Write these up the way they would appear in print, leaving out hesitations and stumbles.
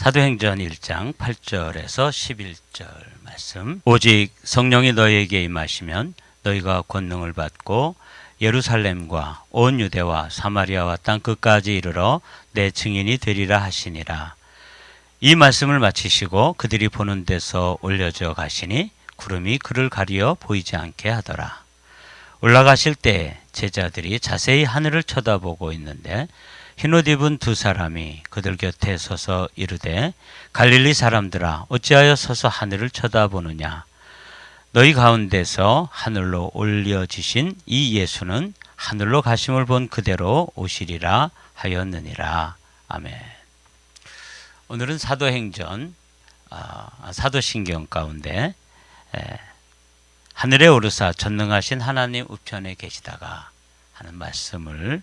사도행전 1장 8절에서 11절 말씀. 오직 성령이 너희에게 임하시면 너희가 권능을 받고 예루살렘과 온 유대와 사마리아와 땅 끝까지 이르러 내 증인이 되리라 하시니라. 이 말씀을 마치시고 그들이 보는 데서 올려져 가시니 구름이 그를 가리어 보이지 않게 하더라. 올라가실 때 제자들이 자세히 하늘을 쳐다보고 있는데 흰옷 입은 두 사람이 그들 곁에 서서 이르되 갈릴리 사람들아 어찌하여 서서 하늘을 쳐다보느냐. 너희 가운데서 하늘로 올려지신 이 예수는 하늘로 가심을 본 그대로 오시리라 하였느니라. 아멘. 오늘은 사도행전 사도신경 가운데 하늘에 오르사 전능하신 하나님 우편에 계시다가 하는 말씀을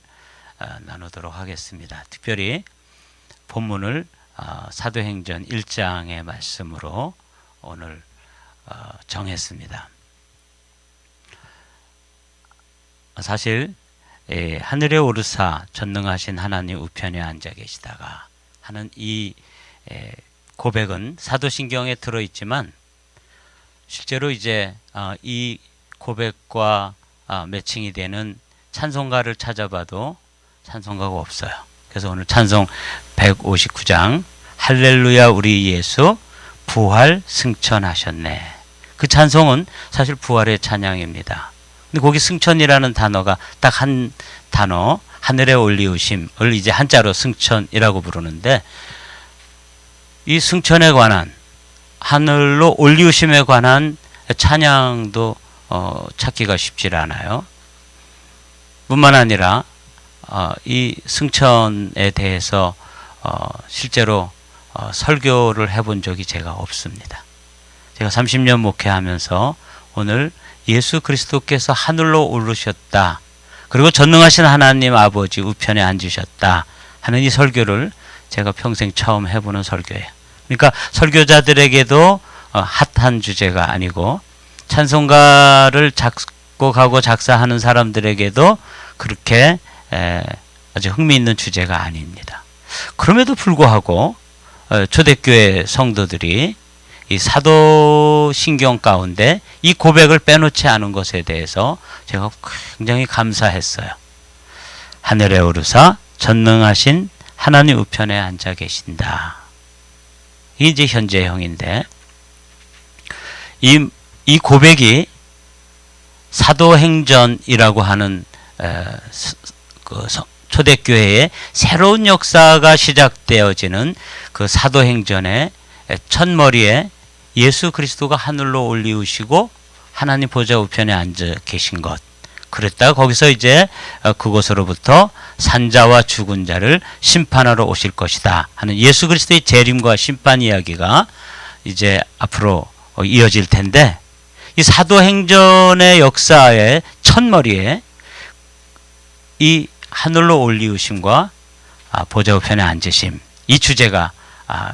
나누도록 하겠습니다. 특별히 본문을 사도행전 1장의 말씀으로 오늘 정했습니다. 사실 하늘에 오르사 전능하신 하나님 우편에 앉아 계시다가 하는 이 고백은 사도신경에 들어있지만 실제로 이제 이 고백과 매칭이 되는 찬송가를 찾아봐도 찬송가가 없어요. 그래서 오늘 찬송 159장 할렐루야 우리 예수 부활 승천하셨네. 그 찬송은 사실 부활의 찬양입니다. 근데 거기 승천이라는 단어가 딱 한 단어, 하늘에 올리우심을 이제 한자로 승천이라고 부르는데, 이 승천에 관한, 하늘로 올리우심에 관한 찬양도 찾기가 쉽지 않아요. 뿐만 아니라 이 승천에 대해서 실제로 설교를 해본 적이 제가 없습니다. 제가 30년 목회하면서 오늘 예수 그리스도께서 하늘로 오르셨다, 그리고 전능하신 하나님 아버지 우편에 앉으셨다 하는 이 설교를 제가 평생 처음 해보는 설교예요. 그러니까 설교자들에게도 핫한 주제가 아니고 찬송가를 작곡하고 작사하는 사람들에게도 그렇게 아주 흥미있는 주제가 아닙니다. 그럼에도 불구하고 초대교회 성도들이 이 사도신경 가운데 이 고백을 빼놓지 않은 것에 대해서 제가 굉장히 감사했어요. 하늘에 오르사 전능하신 하나님 우편에 앉아 계신다. 이게 이제 현재형인데, 이 고백이 사도행전이라고 하는 초대교회의 새로운 역사가 시작되어지는 그 사도행전의 첫머리에 예수 그리스도가 하늘로 올리우시고 하나님 보좌 우편에 앉아 계신 것, 그랬다가 거기서 이제 그곳으로부터 산자와 죽은 자를 심판하러 오실 것이다 하는 예수 그리스도의 재림과 심판 이야기가 이제 앞으로 이어질 텐데, 이 사도행전의 역사의 첫머리에 이 하늘로 올리우심과 보좌 우편에 앉으심, 이 주제가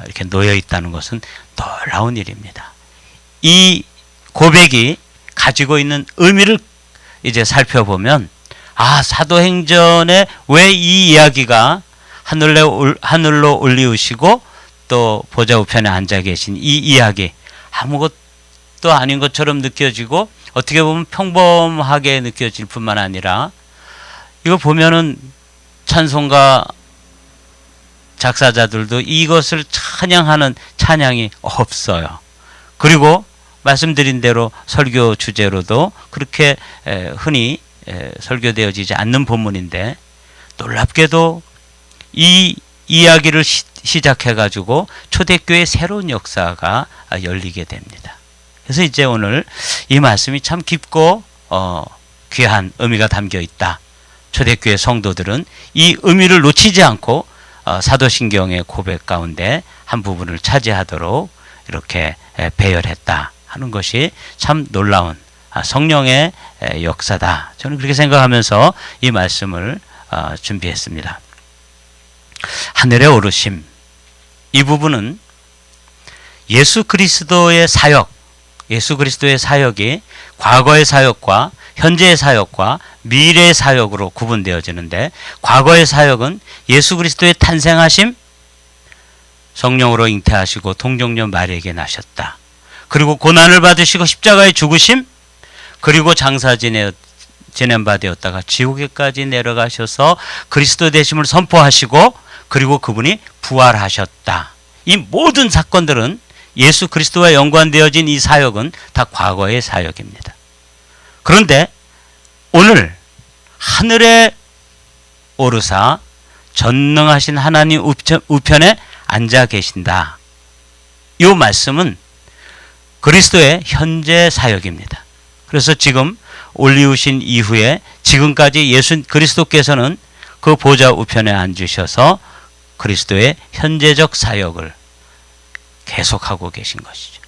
이렇게 놓여 있다는 것은 놀라운 일입니다. 이 고백이 가지고 있는 의미를 이제 살펴보면, 사도행전에 왜 이 이야기가 하늘로 올리우시고 또 보좌 우편에 앉아 계신 이 이야기, 아무것도 아닌 것처럼 느껴지고 어떻게 보면 평범하게 느껴질 뿐만 아니라, 이거 보면은 찬송가 작사자들도 이것을 찬양하는 찬양이 없어요. 그리고 말씀드린 대로 설교 주제로도 그렇게 흔히 설교되어지지 않는 본문인데, 놀랍게도 이 이야기를 시작해가지고 초대교회의 새로운 역사가 열리게 됩니다. 그래서 이제 오늘 이 말씀이 참 깊고 귀한 의미가 담겨 있다. 초대교회 성도들은 이 의미를 놓치지 않고 사도신경의 고백 가운데 한 부분을 차지하도록 이렇게 배열했다 하는 것이 참 놀라운 성령의 역사다. 저는 그렇게 생각하면서 이 말씀을 준비했습니다. 하늘에 오르심, 이 부분은 예수 그리스도의 사역, 예수 그리스도의 사역이 과거의 사역과 현재의 사역과 미래의 사역으로 구분되어지는데, 과거의 사역은 예수 그리스도의 탄생하심, 성령으로 잉태하시고 동정녀 마리아에게 나셨다. 그리고 고난을 받으시고 십자가에 죽으심, 그리고 장사 지낸 바 되었다가 지옥에까지 내려가셔서 그리스도 되심을 선포하시고, 그리고 그분이 부활하셨다. 이 모든 사건들은 예수 그리스도와 연관되어진 이 사역은 다 과거의 사역입니다. 그런데 오늘 하늘에 오르사 전능하신 하나님 우편에 앉아 계신다. 이 말씀은 그리스도의 현재 사역입니다. 그래서 지금 올리우신 이후에 지금까지 예수 그리스도께서는 그 보좌 우편에 앉으셔서 그리스도의 현재적 사역을 계속하고 계신 것이죠.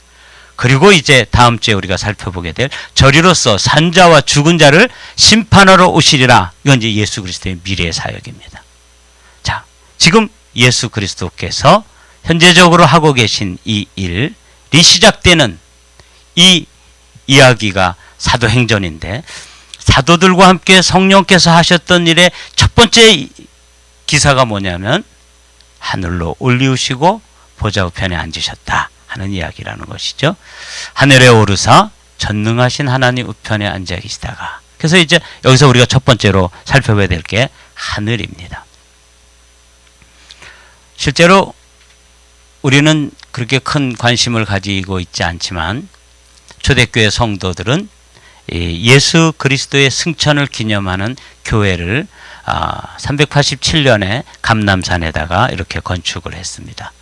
그리고 이제 다음 주에 우리가 살펴보게 될 저리로서 산자와 죽은 자를 심판하러 오시리라. 이건 이제 예수 그리스도의 미래의 사역입니다. 자, 지금 예수 그리스도께서 현재적으로 하고 계신 이 일이 시작되는 이 이야기가 사도행전인데, 사도들과 함께 성령께서 하셨던 일의 첫 번째 기사가 뭐냐면 하늘로 올리우시고 보좌 우편에 앉으셨다 하는 이야기라는 것이죠. 하늘에 오르사 전능하신 하나님 우편에 앉아 계시다가, 그래서 이제 여기서 우리가 첫 번째로 살펴봐야 될 게 하늘입니다. 실제로 우리는 그렇게 큰 관심을 가지고 있지 않지만 초대교회 성도들은 예수 그리스도의 승천을 기념하는 교회를 387년에 감람산에다가 이렇게 건축을 했습니다.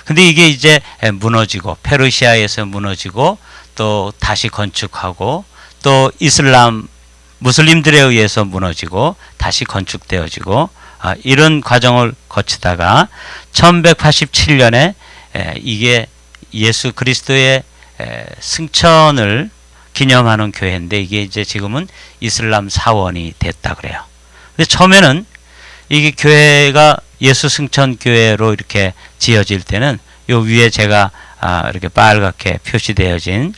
근데 이게 이제 무너지고, 페르시아에서 무너지고 또 다시 건축하고 또 무슬림들에 의해서 무너지고 다시 건축되어지고, 이런 과정을 거치다가 1187년에 이게 예수 그리스도의 승천을 기념하는 교회인데, 이게 이제 지금은 이슬람 사원이 됐다 그래요. 근데 처음에는 이게 교회가 예수 승천 교회로 이렇게 지어질 때는 요 위에 제가 이렇게 빨갛게 표시되어진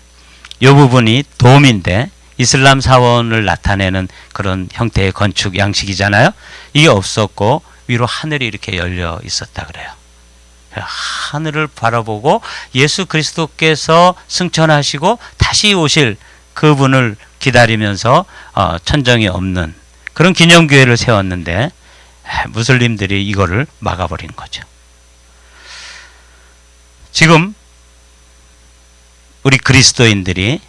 요 부분이 돔인데, 이슬람 사원을 나타내는 그런 형태의 건축 양식이잖아요. 이게 없었고 위로 하늘이 이렇게 열려 있었다 그래요. 하늘을 바라보고 예수 그리스도께서 승천하시고 다시 오실 그분을 기다리면서 천정이 없는 그런 기념교회를 세웠는데, 무슬림들이 이거를 막아버린 거죠. 지금 우리 그리스도인들이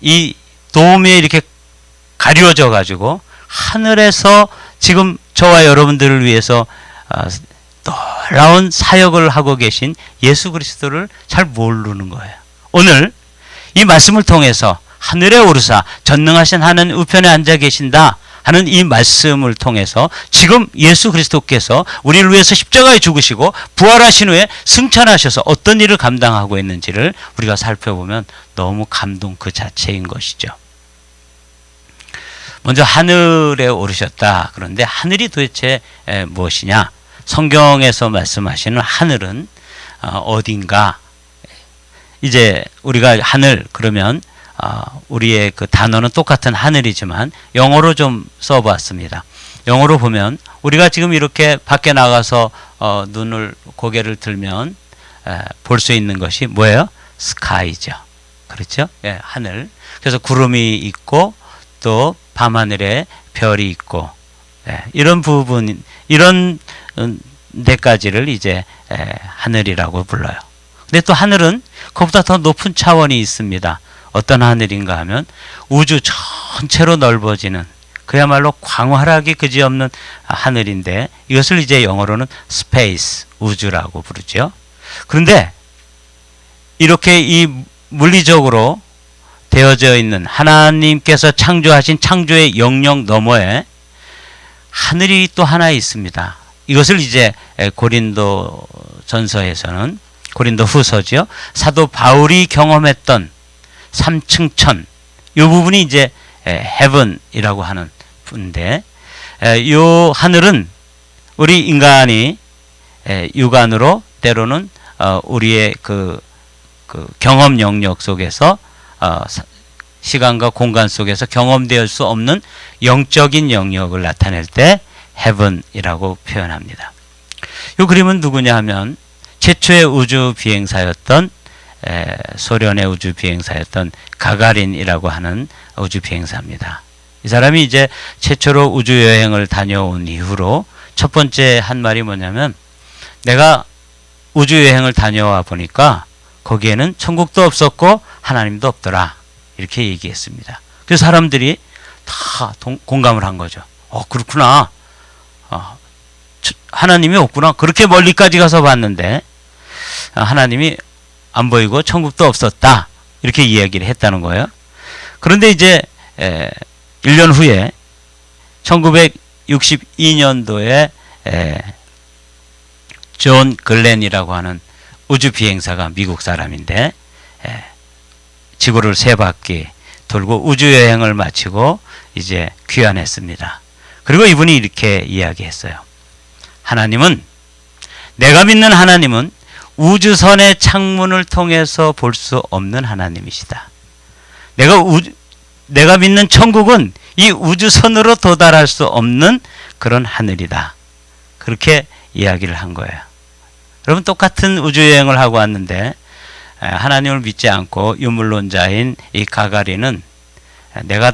이 도움에 이렇게 가려져 가지고 하늘에서 지금 저와 여러분들을 위해서 놀라운 사역을 하고 계신 예수 그리스도를 잘 모르는 거예요. 오늘 이 말씀을 통해서 하늘에 오르사 전능하신 하나님 우편에 앉아 계신다 하는 이 말씀을 통해서 지금 예수 그리스도께서 우리를 위해서 십자가에 죽으시고 부활하신 후에 승천하셔서 어떤 일을 감당하고 있는지를 우리가 살펴보면 너무 감동 그 자체인 것이죠. 먼저 하늘에 오르셨다. 그런데 하늘이 도대체 무엇이냐? 성경에서 말씀하시는 하늘은 어딘가, 이제 우리가 하늘 그러면 우리의 그 단어는 똑같은 하늘이지만 영어로 좀 써봤습니다. 영어로 보면 우리가 지금 이렇게 밖에 나가서 고개를 들면 볼 수 있는 것이 뭐예요? 스카이죠. 그렇죠? 예, 하늘. 그래서 구름이 있고 또 밤하늘에 별이 있고, 이런 부분, 이런 데까지를 이제 하늘이라고 불러요. 근데 또 하늘은 그것보다 더 높은 차원이 있습니다. 어떤 하늘인가 하면 우주 전체로 넓어지는 그야말로 광활하기 그지없는 하늘인데, 이것을 이제 영어로는 스페이스, 우주라고 부르죠. 그런데 이렇게 이 물리적으로 되어져 있는 하나님께서 창조하신 창조의 영역 너머에 하늘이 또 하나 있습니다. 이것을 이제 고린도 전서에서는, 고린도 후서죠, 사도 바울이 경험했던 3층 천, 이 부분이 이제 heaven이라고 하는 분인데, 이 하늘은 우리 인간이 육안으로 때로는 우리의 그 경험 영역 속에서 시간과 공간 속에서 경험될 수 없는 영적인 영역을 나타낼 때 heaven이라고 표현합니다. 이 그림은 누구냐 하면 최초의 우주 비행사였던 소련의 우주 비행사였던 가가린이라고 하는 우주 비행사입니다. 이 사람이 이제 최초로 우주 여행을 다녀온 이후로 첫 번째 한 말이 뭐냐면, 내가 우주 여행을 다녀와 보니까 거기에는 천국도 없었고 하나님도 없더라, 이렇게 얘기했습니다. 그 사람들이 다 공감을 한 거죠. 그렇구나. 하나님이 없구나. 그렇게 멀리까지 가서 봤는데 하나님이 안 보이고 천국도 없었다, 이렇게 이야기를 했다는 거예요. 그런데 이제 1년 후에 1962년도에 존 글렌이라고 하는 우주 비행사가 미국 사람인데 지구를 3바퀴 돌고 우주 여행을 마치고 이제 귀환했습니다. 그리고 이분이 이렇게 이야기했어요. 내가 믿는 하나님은 우주선의 창문을 통해서 볼 수 없는 하나님이시다. 내가 믿는 천국은 이 우주선으로 도달할 수 없는 그런 하늘이다. 그렇게 이야기를 한 거예요. 여러분, 똑같은 우주여행을 하고 왔는데 하나님을 믿지 않고 유물론자인 이 가가린은 내가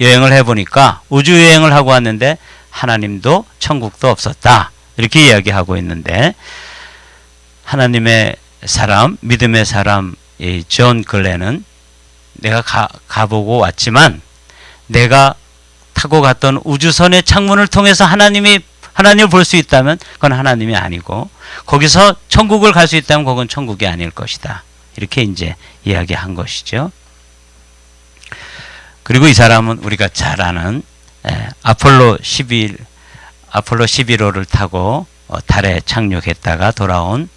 여행을 해보니까 우주여행을 하고 왔는데 하나님도 천국도 없었다, 이렇게 이야기하고 있는데, 하나님의 사람, 믿음의 사람 이 존 글렌은 내가 가보고 왔지만 내가 타고 갔던 우주선의 창문을 통해서 하나님을 볼 수 있다면 그건 하나님이 아니고, 거기서 천국을 갈 수 있다면 그건 천국이 아닐 것이다, 이렇게 이제 이야기한 것이죠. 그리고 이 사람은 우리가 잘 아는 아폴로 11호를 타고 달에 착륙했다가 돌아온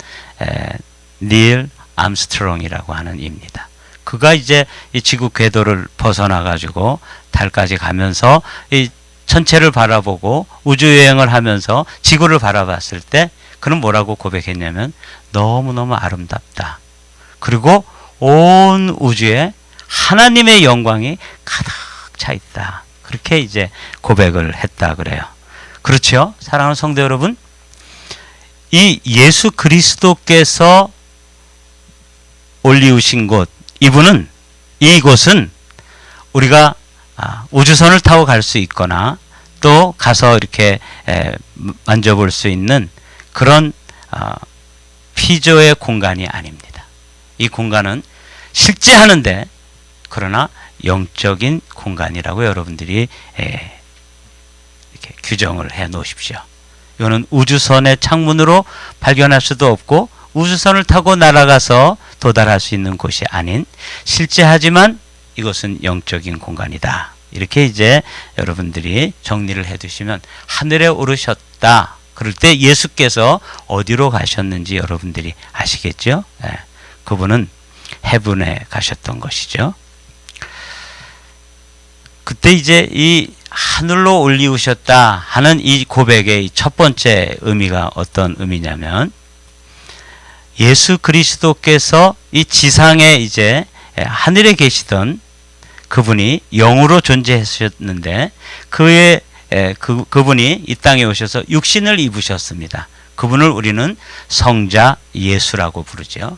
닐 암스트롱이라고 하는 입니다. 그가 이제 이 지구 궤도를 벗어나 가지고 달까지 가면서 이 천체를 바라보고 우주 여행을 하면서 지구를 바라봤을 때 그는 뭐라고 고백했냐면, 너무너무 아름답다. 그리고 온 우주에 하나님의 영광이 가득 차 있다. 그렇게 이제 고백을 했다 그래요. 그렇죠? 사랑하는 성도 여러분, 이 예수 그리스도께서 올리우신 곳, 이곳은 우리가 우주선을 타고 갈 수 있거나 또 가서 이렇게 만져볼 수 있는 그런 피조의 공간이 아닙니다. 이 공간은 실제 하는데, 그러나 영적인 공간이라고 여러분들이 이렇게 규정을 해 놓으십시오. 이거는 우주선의 창문으로 발견할 수도 없고 우주선을 타고 날아가서 도달할 수 있는 곳이 아닌, 실제 하지만 이것은 영적인 공간이다. 이렇게 이제 여러분들이 정리를 해 두시면, 하늘에 오르셨다 그럴 때 예수께서 어디로 가셨는지 여러분들이 아시겠죠? 그분은 헤븐에 가셨던 것이죠. 그때 이제 이 하늘로 올리우셨다 하는 이 고백의 첫 번째 의미가 어떤 의미냐면, 예수 그리스도께서 이 지상에 이제 하늘에 계시던 그분이 영으로 존재하셨는데 그분이 이 땅에 오셔서 육신을 입으셨습니다. 그분을 우리는 성자 예수라고 부르죠.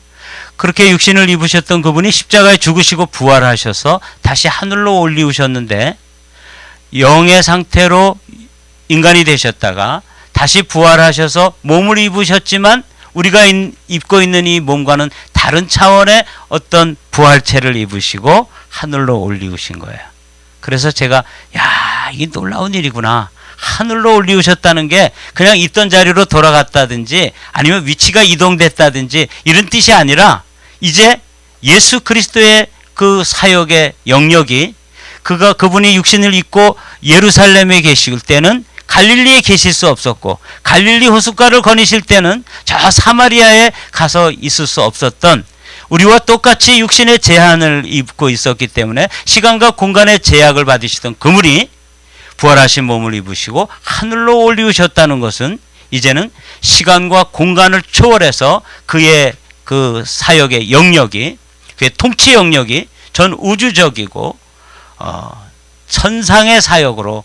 그렇게 육신을 입으셨던 그분이 십자가에 죽으시고 부활하셔서 다시 하늘로 올리우셨는데, 영의 상태로 인간이 되셨다가 다시 부활하셔서 몸을 입으셨지만 우리가 입고 있는 이 몸과는 다른 차원의 어떤 부활체를 입으시고 하늘로 올리우신 거예요. 그래서 제가 이게 놀라운 일이구나. 하늘로 올리우셨다는 게 그냥 있던 자리로 돌아갔다든지 아니면 위치가 이동됐다든지 이런 뜻이 아니라, 이제 예수 그리스도의 그 사역의 영역이, 그분이 육신을 입고 예루살렘에 계실 때는 갈릴리에 계실 수 없었고, 갈릴리 호숫가를 거니실 때는 저 사마리아에 가서 있을 수 없었던, 우리와 똑같이 육신의 제한을 입고 있었기 때문에 시간과 공간의 제약을 받으시던 그분이 부활하신 몸을 입으시고 하늘로 올리우셨다는 것은, 이제는 시간과 공간을 초월해서 그의 그 사역의 영역이, 그의 통치 영역이 전 우주적이고 천상의 사역으로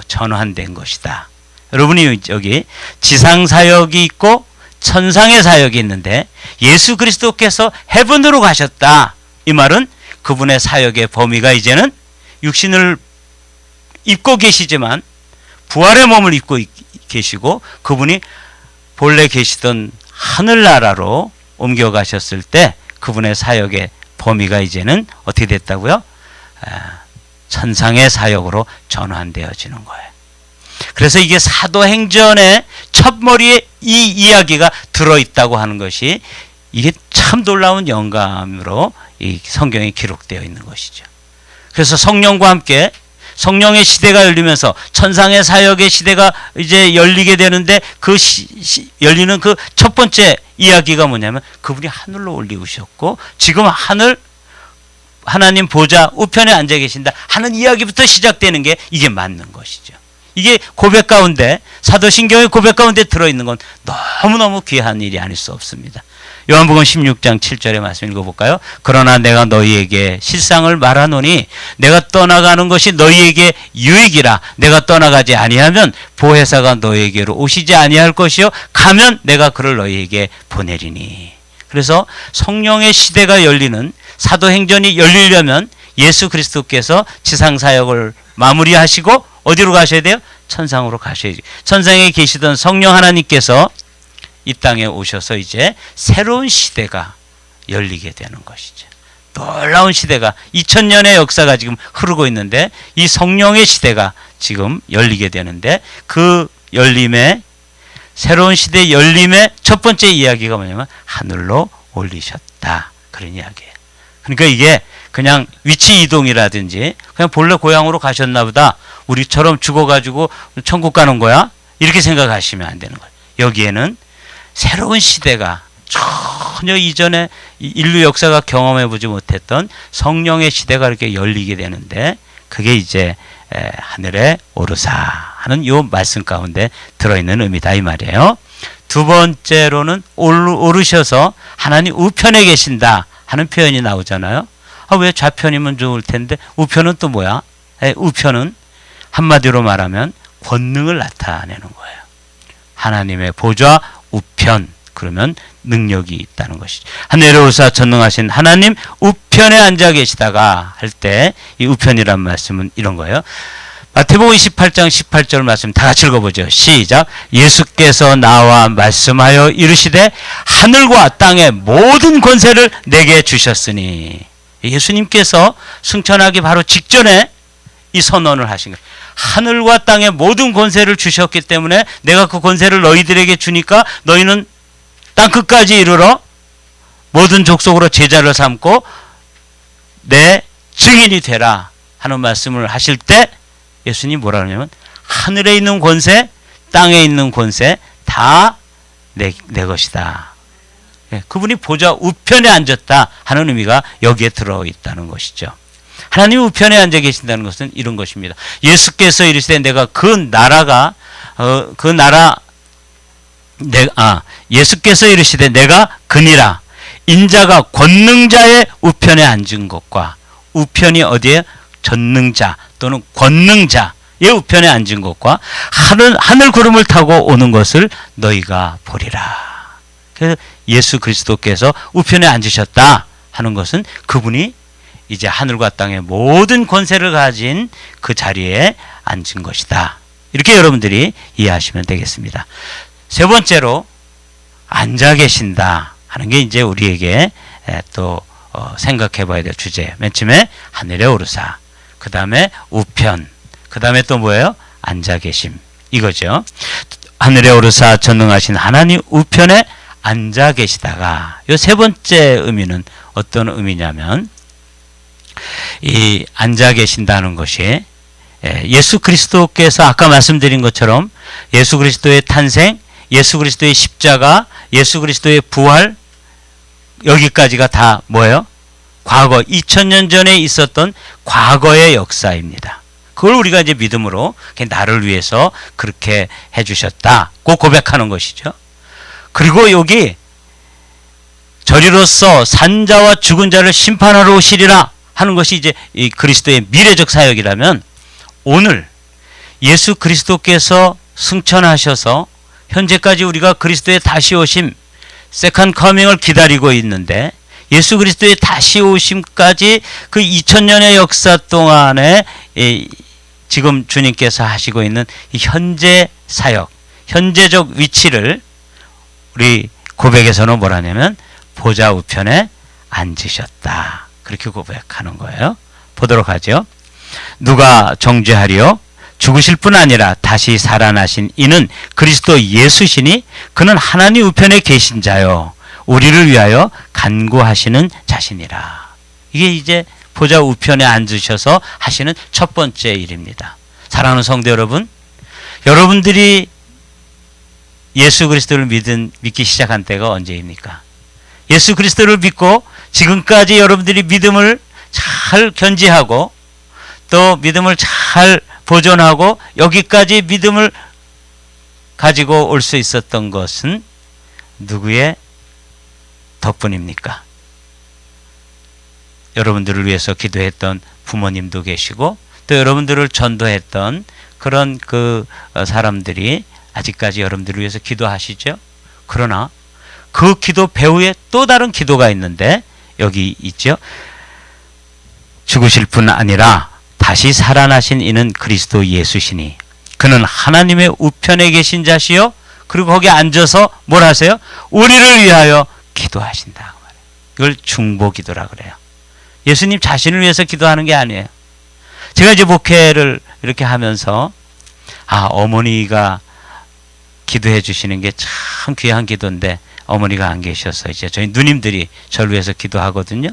전환된 것이다. 여러분이 여기 지상 사역이 있고 천상의 사역이 있는데 예수 그리스도께서 헤븐으로 가셨다. 이 말은 그분의 사역의 범위가 이제는 육신을 입고 계시지만 부활의 몸을 입고 계시고 그분이 본래 계시던 하늘나라로 옮겨가셨을 때 그분의 사역의 범위가 이제는 어떻게 됐다고요? 천상의 사역으로 전환되어지는 거예요. 그래서 이게 사도행전의 첫머리에 이 이야기가 들어있다고 하는 것이 이게 참 놀라운 영감으로 이 성경에 기록되어 있는 것이죠. 그래서 성령과 함께 성령의 시대가 열리면서 천상의 사역의 시대가 이제 열리게 되는데 그 열리는 그 첫 번째 이야기가 뭐냐면 그분이 하늘로 올리우셨고 지금 하나님 보좌 우편에 앉아 계신다 하는 이야기부터 시작되는 게 이게 맞는 것이죠. 이게 고백 가운데 사도신경의 고백 가운데 들어있는 건 너무너무 귀한 일이 아닐 수 없습니다. 요한복음 16장 7절의 말씀 읽어볼까요? 그러나 내가 너희에게 실상을 말하노니 내가 떠나가는 것이 너희에게 유익이라. 내가 떠나가지 아니하면 보혜사가 너희에게로 오시지 아니할 것이요 가면 내가 그를 너희에게 보내리니. 그래서 성령의 시대가 열리는 사도행전이 열리려면 예수 그리스도께서 지상사역을 마무리하시고 어디로 가셔야 돼요? 천상으로 가셔야지. 천상에 계시던 성령 하나님께서 이 땅에 오셔서 이제 새로운 시대가 열리게 되는 것이죠. 놀라운 시대가 2000년의 역사가 지금 흐르고 있는데 이 성령의 시대가 지금 열리게 되는데 그 열림의 새로운 시대의 열림의 첫 번째 이야기가 뭐냐면 하늘로 올리셨다. 그런 이야기예요. 그러니까 이게 그냥 위치 이동이라든지 그냥 본래 고향으로 가셨나 보다. 우리처럼 죽어가지고 천국 가는 거야? 이렇게 생각하시면 안 되는 거예요. 여기에는 새로운 시대가 전혀 이전에 인류 역사가 경험해보지 못했던 성령의 시대가 이렇게 열리게 되는데 그게 이제 하늘에 오르사 하는 요 말씀 가운데 들어있는 의미다 이 말이에요. 두 번째로는 오르셔서 하나님 우편에 계신다 하는 표현이 나오잖아요. 왜 좌편이면 좋을 텐데 우편은 또 뭐야? 우편은 한마디로 말하면 권능을 나타내는 거예요. 하나님의 보좌 우편 그러면 능력이 있다는 것이죠. 하늘에 오르사 전능하신 하나님 우편에 앉아 계시다가 할 때 이 우편이란 말씀은 이런 거예요. 마태복음 28장 18절 말씀 다 같이 읽어보죠. 시작. 예수께서 나와 말씀하여 이르시되 하늘과 땅의 모든 권세를 내게 주셨으니. 예수님께서 승천하기 바로 직전에 이 선언을 하신 거예요. 하늘과 땅의 모든 권세를 주셨기 때문에 내가 그 권세를 너희들에게 주니까 너희는 땅끝까지 이르러 모든 족속으로 제자를 삼고 내 증인이 되라 하는 말씀을 하실 때 예수님이 뭐라 그러냐면 하늘에 있는 권세, 땅에 있는 권세 다 내 것이다. 그분이 보좌 우편에 앉았다 하는 의미가 여기에 들어있다는 것이죠. 하나님 우편에 앉아 계신다는 것은 이런 것입니다. 예수께서 이르시되 내가 예수께서 이르시되 내가 그니라. 인자가 권능자의 우편에 앉은 것과 우편이 어디에 전능자 또는 권능자의 우편에 앉은 것과 하늘 구름을 타고 오는 것을 너희가 보리라. 그래서 예수 그리스도께서 우편에 앉으셨다 하는 것은 그분이 이제 하늘과 땅의 모든 권세를 가진 그 자리에 앉은 것이다. 이렇게 여러분들이 이해하시면 되겠습니다. 세 번째로 앉아 계신다 하는 게 이제 우리에게 또 생각해 봐야 될 주제예요. 맨 처음에 하늘에 오르사, 그 다음에 우편, 그 다음에 또 뭐예요? 앉아 계심 이거죠. 하늘에 오르사 전능하신 하나님 우편에 앉아 계시다가 이 세 번째 의미는 어떤 의미냐면 이 앉아 계신다는 것이 예수 그리스도께서 아까 말씀드린 것처럼 예수 그리스도의 탄생, 예수 그리스도의 십자가, 예수 그리스도의 부활 여기까지가 다 뭐예요? 과거 2000년 전에 있었던 과거의 역사입니다. 그걸 우리가 이제 믿음으로 나를 위해서 그렇게 해주셨다고 고백하는 것이죠. 그리고 여기 저리로서 산자와 죽은 자를 심판하러 오시리라 하는 것이 이제 이 그리스도의 미래적 사역이라면 오늘 예수 그리스도께서 승천하셔서 현재까지 우리가 그리스도의 다시 오심, 세컨드 커밍을 기다리고 있는데 예수 그리스도의 다시 오심까지 그 2000년의 역사 동안에 지금 주님께서 하시고 있는 이 현재 사역, 현재적 위치를 우리 고백에서는 뭐라냐면 보좌 우편에 앉으셨다. 그렇게 고백하는 거예요. 보도록 하죠. 누가 정죄하리요? 죽으실 뿐 아니라 다시 살아나신 이는 그리스도 예수시니 그는 하나님 우편에 계신 자요 우리를 위하여 간구하시는 자신이라. 이게 이제 보좌 우편에 앉으셔서 하시는 첫 번째 일입니다. 사랑하는 성도 여러분, 여러분들이 예수 그리스도를 믿기 시작한 때가 언제입니까? 예수 그리스도를 믿고 지금까지 여러분들이 믿음을 잘 견지하고 또 믿음을 잘 보존하고 여기까지 믿음을 가지고 올 수 있었던 것은 누구의 덕분입니까? 여러분들을 위해서 기도했던 부모님도 계시고 또 여러분들을 전도했던 그런 그 사람들이 아직까지 여러분들을 위해서 기도하시죠. 그러나 그 기도 배후에 또 다른 기도가 있는데 여기 있죠. 죽으실 뿐 아니라 다시 살아나신 이는 그리스도 예수시니 그는 하나님의 우편에 계신 자시요 그리고 거기 앉아서 뭘 하세요? 우리를 위하여 기도하신다. 이걸 중보기도라 그래요. 예수님 자신을 위해서 기도하는 게 아니에요. 제가 이제 목회를 이렇게 하면서 어머니가 기도해 주시는 게 참 귀한 기도인데 어머니가 안 계셔서 이제 저희 누님들이 저를 위해서 기도하거든요.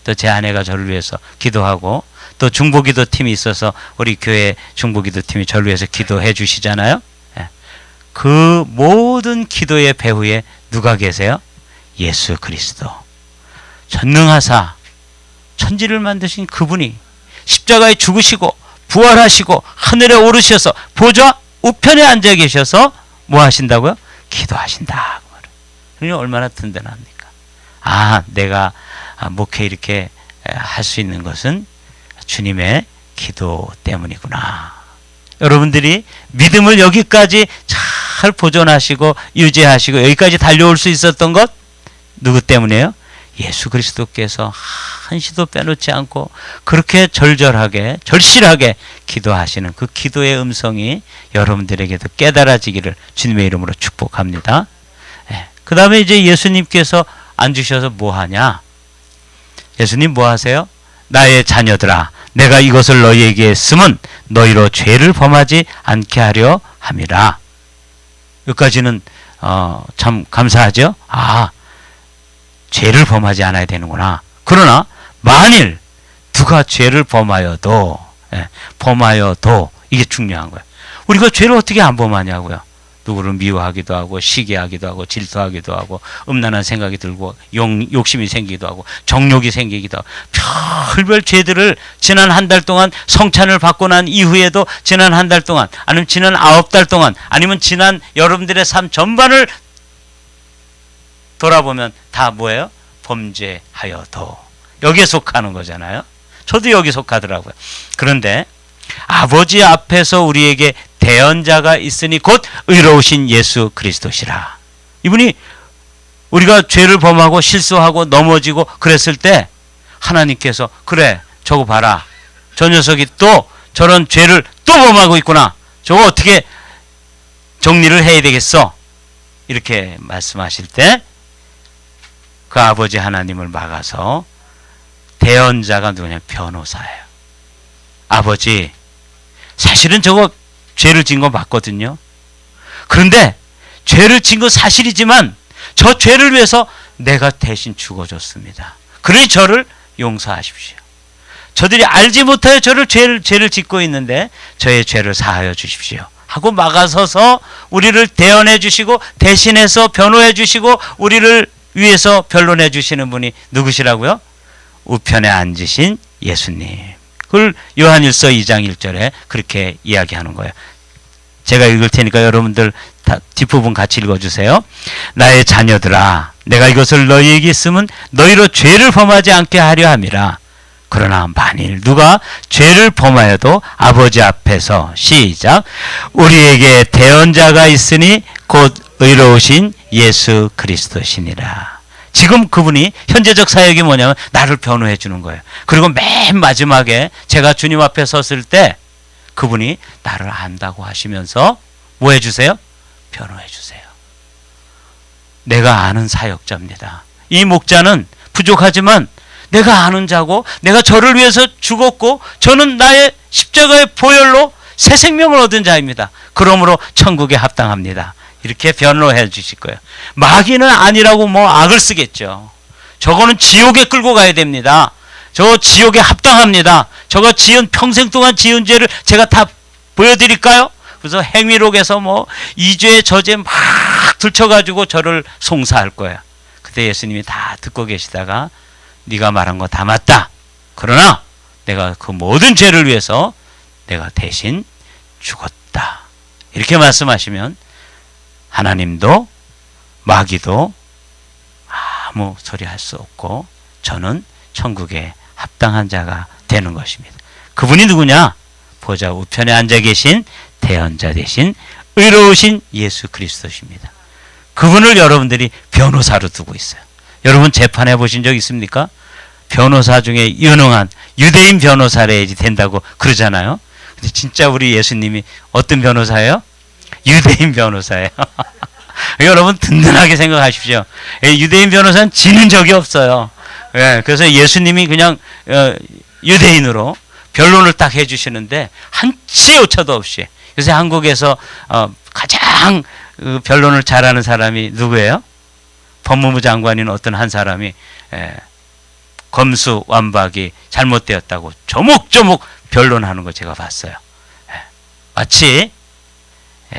또 제 아내가 저를 위해서 기도하고 또 중보기도 팀이 있어서 우리 교회 중보기도 팀이 저를 위해서 기도해 주시잖아요. 그 모든 기도의 배후에 누가 계세요? 예수 그리스도. 전능하사 천지를 만드신 그분이 십자가에 죽으시고 부활하시고 하늘에 오르셔서 보좌 우편에 앉아 계셔서 뭐 하신다고요? 기도하신다. 그러니 얼마나 든든합니까? 내가 목회 이렇게 할 수 있는 것은 주님의 기도 때문이구나. 여러분들이 믿음을 여기까지 잘 보존하시고 유지하시고 여기까지 달려올 수 있었던 것 누구 때문이에요? 예수 그리스도께서 한시도 빼놓지 않고 그렇게 절절하게 절실하게 기도하시는 그 기도의 음성이 여러분들에게도 깨달아지기를 주님의 이름으로 축복합니다. 그 다음에 이제 예수님께서 앉으셔서 뭐 하냐? 예수님 뭐 하세요? 나의 자녀들아 내가 이것을 너희에게 했음은 너희로 죄를 범하지 않게 하려 함이라. 여기까지는 참 감사하죠? 죄를 범하지 않아야 되는구나. 그러나 만일 누가 죄를 범하여도 이게 중요한 거예요. 우리가 죄를 어떻게 안 범하냐고요. 누구를 미워하기도 하고 시기하기도 하고 질투하기도 하고 음란한 생각이 들고 욕심이 생기기도 하고 정욕이 생기기도 하고 별별 죄들을 지난 한 달 동안 성찬을 받고 난 이후에도 지난 한 달 동안 아니면 지난 9달 동안 아니면 지난 여러분들의 삶 전반을 돌아보면 다 뭐예요? 범죄하여도 여기에 속하는 거잖아요. 저도 여기 속하더라고요. 그런데 아버지 앞에서 우리에게 대언자가 있으니 곧 의로우신 예수 그리스도시라. 이분이 우리가 죄를 범하고 실수하고 넘어지고 그랬을 때 하나님께서 그래 저거 봐라. 저 녀석이 또 저런 죄를 또 범하고 있구나. 저거 어떻게 정리를 해야 되겠어. 이렇게 말씀하실 때 그 아버지 하나님을 막아서 대언자가 누구냐? 변호사예요. 아버지 사실은 저거 죄를 지은 거 맞거든요. 그런데 죄를 지은 건 사실이지만 저 죄를 위해서 내가 대신 죽어줬습니다. 그러니 저를 용서하십시오. 저들이 알지 못하여 죄를 짓고 있는데 저의 죄를 사하여 주십시오. 하고 막아서서 우리를 대언해 주시고 대신해서 변호해 주시고 우리를 위해서 변론해 주시는 분이 누구시라고요? 우편에 앉으신 예수님. 그걸 요한일서 2장 1절에 그렇게 이야기하는 거예요. 제가 읽을 테니까 여러분들 다 뒷부분 같이 읽어주세요. 나의 자녀들아 내가 이것을 너희에게 쓰면 너희로 죄를 범하지 않게 하려 함이라. 그러나 만일 누가 죄를 범하여도 아버지 앞에서 시작 우리에게 대언자가 있으니 곧 의로우신 예수 그리스도시니라. 지금 그분이 현재적 사역이 뭐냐면 나를 변호해 주는 거예요. 그리고 맨 마지막에 제가 주님 앞에 섰을 때 그분이 나를 안다고 하시면서 뭐 해주세요? 변호해 주세요. 내가 아는 사역자입니다. 이 목자는 부족하지만 내가 아는 자고 내가 저를 위해서 죽었고 저는 나의 십자가의 보혈로 새 생명을 얻은 자입니다. 그러므로 천국에 합당합니다. 이렇게 변호해 주실 거예요. 마귀는 아니라고 뭐 악을 쓰겠죠. 저거는 지옥에 끌고 가야 됩니다. 저 지옥에 합당합니다. 저가 평생 동안 지은 죄를 제가 다 보여드릴까요? 그래서 행위록에서 뭐 이죄 저죄 막 들춰가지고 저를 송사할 거예요. 그때 예수님이 다 듣고 계시다가 네가 말한 거 다 맞다. 그러나 내가 그 모든 죄를 위해서 내가 대신 죽었다. 이렇게 말씀하시면 하나님도 마귀도 아무 소리 할 수 없고 저는 천국에 합당한 자가 되는 것입니다. 그분이 누구냐? 보좌 우편에 앉아 계신 대언자 되신 의로우신 예수 그리스도십니다. 그분을 여러분들이 변호사로 두고 있어요. 여러분 재판해 보신 적 있습니까? 변호사 중에 유능한 유대인 변호사래야지 된다고 그러잖아요. 근데 진짜 우리 예수님이 어떤 변호사예요? 유대인 변호사예요. 여러분 든든하게 생각하십시오. 유대인 변호사는 지는 적이 없어요. 그래서 예수님이 그냥 유대인으로 변론을 딱 해주시는데 한치의 오차도 없이. 그래서 한국에서 가장 변론을 잘하는 사람이 누구예요? 법무부 장관인 어떤 한 사람이 검수완박이 잘못되었다고 조목조목 변론하는 거 제가 봤어요. 마치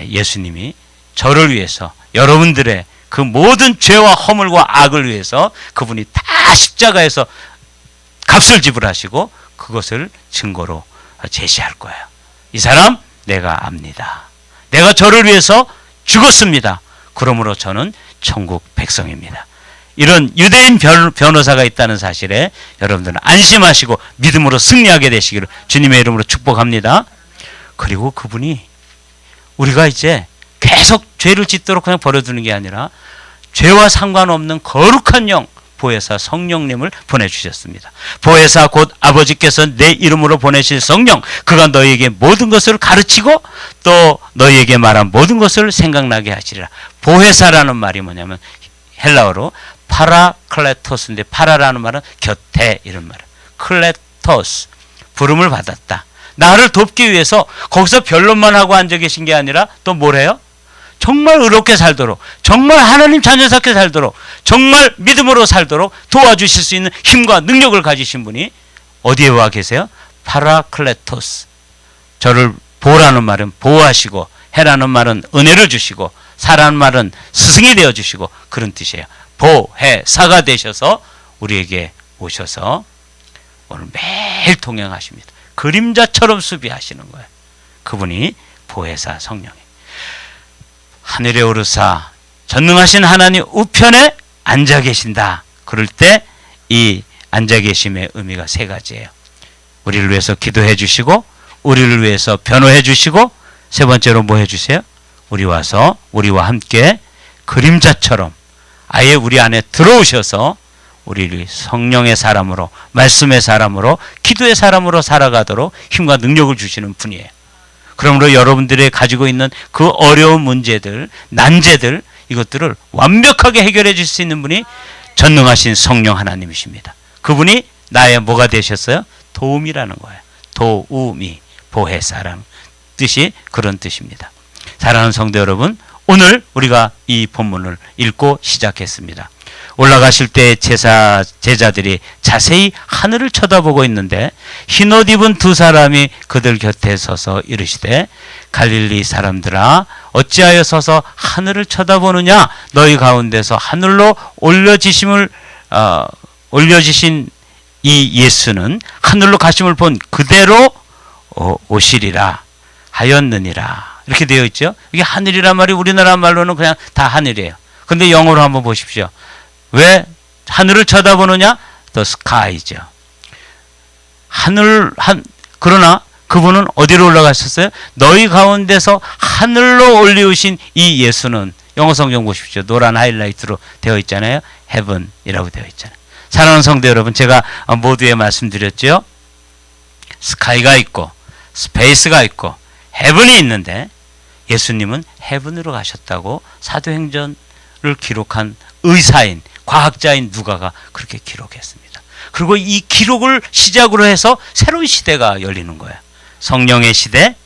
예수님이 저를 위해서 여러분들의 그 모든 죄와 허물과 악을 위해서 그분이 다 십자가에서 값을 지불하시고 그것을 증거로 제시할 거예요. 이 사람 내가 압니다. 내가 저를 위해서 죽었습니다. 그러므로 저는 천국 백성입니다. 이런 유대인 변호사가 있다는 사실에 여러분들은 안심하시고 믿음으로 승리하게 되시기를 주님의 이름으로 축복합니다. 그리고 그분이 우리가 이제 계속 죄를 짓도록 그냥 버려두는 게 아니라 죄와 상관없는 거룩한 영 보혜사 성령님을 보내주셨습니다. 보혜사 곧 아버지께서 내 이름으로 보내실 성령, 그가 너희에게 모든 것을 가르치고 또 너희에게 말한 모든 것을 생각나게 하시리라. 보혜사라는 말이 뭐냐면 헬라어로 파라클레토스인데, 파라라는 말은 곁에 이런 말이에요. 클레토스, 부름을 받았다. 나를 돕기 위해서 거기서 변론만 하고 앉아 계신 게 아니라 또 뭘 해요? 정말 의롭게 살도록, 정말 하나님 자녀답게 살도록, 정말 믿음으로 살도록 도와주실 수 있는 힘과 능력을 가지신 분이 어디에 와 계세요? 파라클레토스. 저를 보라는 말은 보호하시고, 해라는 말은 은혜를 주시고, 사라는 말은 스승이 되어주시고, 그런 뜻이에요. 보혜사가 되셔서 우리에게 오셔서 오늘 매일 동행하십니다. 그림자처럼 수비하시는 거예요. 그분이 보혜사 성령이에요. 하늘에 오르사 전능하신 하나님 우편에 앉아 계신다. 그럴 때 이 앉아 계심의 의미가 세 가지예요. 우리를 위해서 기도해 주시고, 우리를 위해서 변호해 주시고, 세 번째로 뭐 해 주세요? 우리와 함께 그림자처럼 아예 우리 안에 들어오셔서 우리를 성령의 사람으로, 말씀의 사람으로, 기도의 사람으로 살아가도록 힘과 능력을 주시는 분이에요. 그러므로 여러분들이 가지고 있는 그 어려운 문제들, 난제들, 이것들을 완벽하게 해결해 줄 수 있는 분이 전능하신 성령 하나님이십니다. 그분이 나의 뭐가 되셨어요? 도움이라는 거예요. 도움이, 보혜사라는 뜻이 그런 뜻입니다. 사랑하는 성도 여러분, 오늘 우리가 이 본문을 읽고 시작했습니다. 올라가실 때 제자들이 자세히 하늘을 쳐다보고 있는데 흰옷 입은 두 사람이 그들 곁에 서서 이르시되 갈릴리 사람들아 어찌하여 서서 하늘을 쳐다보느냐. 너희 가운데서 하늘로 올려지신 이 예수는 하늘로 가심을 본 그대로 오시리라 하였느니라. 이렇게 되어 있죠. 이게 하늘이란 말이 우리나라 말로는 그냥 다 하늘이에요. 근데 영어로 한번 보십시오. 왜 하늘을 쳐다보느냐? The sky죠. 그러나 그분은 어디로 올라가셨어요? 너희 가운데서 하늘로 올리우신 이 예수는, 영어 성경 보십시오. 노란 하이라이트로 되어 있잖아요. heaven이라고 되어 있잖아요. 사랑하는 성도 여러분, 제가 모두에 말씀드렸죠. 스카이가 있고 스페이스가 있고 헤븐이 있는데 예수님은 헤븐으로 가셨다고 사도행전을 기록한 의사인 과학자인 누가가 그렇게 기록했습니다. 그리고 이 기록을 시작으로 해서 새로운 시대가 열리는 거예요. 성령의 시대,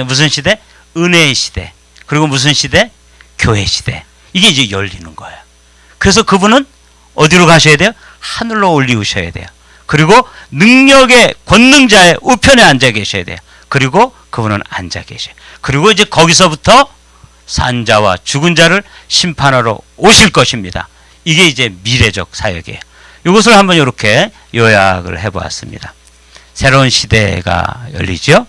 무슨 시대? 은혜의 시대. 그리고 무슨 시대? 교회 시대. 이게 이제 열리는 거예요. 그래서 그분은 어디로 가셔야 돼요? 하늘로 올리우셔야 돼요. 그리고 능력의 권능자의 우편에 앉아 계셔야 돼요. 그리고 그분은 앉아 계셔요. 그리고 이제 거기서부터 산자와 죽은 자를 심판하러 오실 것입니다. 이게 이제 미래적 사역이에요. 이것을 한번 이렇게 요약을 해보았습니다. 새로운 시대가 열리죠.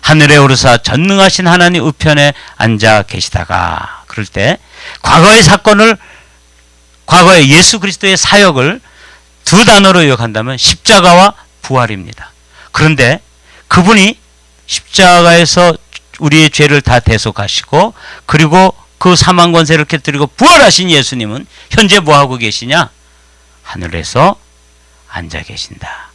하늘에 오르사 전능하신 하나님 우편에 앉아 계시다가, 그럴 때 과거의 사건을, 과거의 예수 그리스도의 사역을 두 단어로 요약한다면 십자가와 부활입니다. 그런데 그분이 십자가에서 우리의 죄를 다 대속하시고, 그리고 그 사망 권세를 깨뜨리고 부활하신 예수님은 현재 뭐하고 계시냐? 하늘에서 앉아 계신다.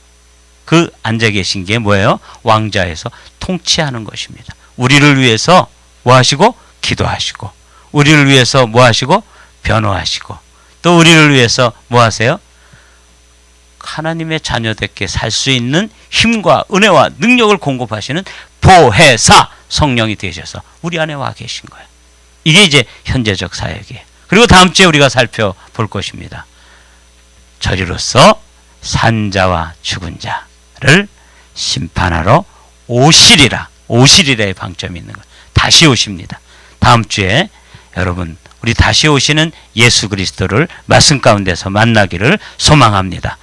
그 앉아 계신 게 뭐예요? 왕좌에서 통치하는 것입니다. 우리를 위해서 뭐 하시고? 기도하시고, 우리를 위해서 뭐 하시고? 변호하시고, 또 우리를 위해서 뭐 하세요? 하나님의 자녀답게 살 수 있는 힘과 은혜와 능력을 공급하시는 보혜사 성령이 되셔서 우리 안에 와 계신 거예요. 이게 이제 현재적 사역이에요. 그리고 다음 주에 우리가 살펴볼 것입니다. 저리로서 산자와 죽은 자를 심판하러 오시리라의 방점이 있는 거예요. 다시 오십니다. 다음 주에 여러분, 우리 다시 오시는 예수 그리스도를 말씀 가운데서 만나기를 소망합니다.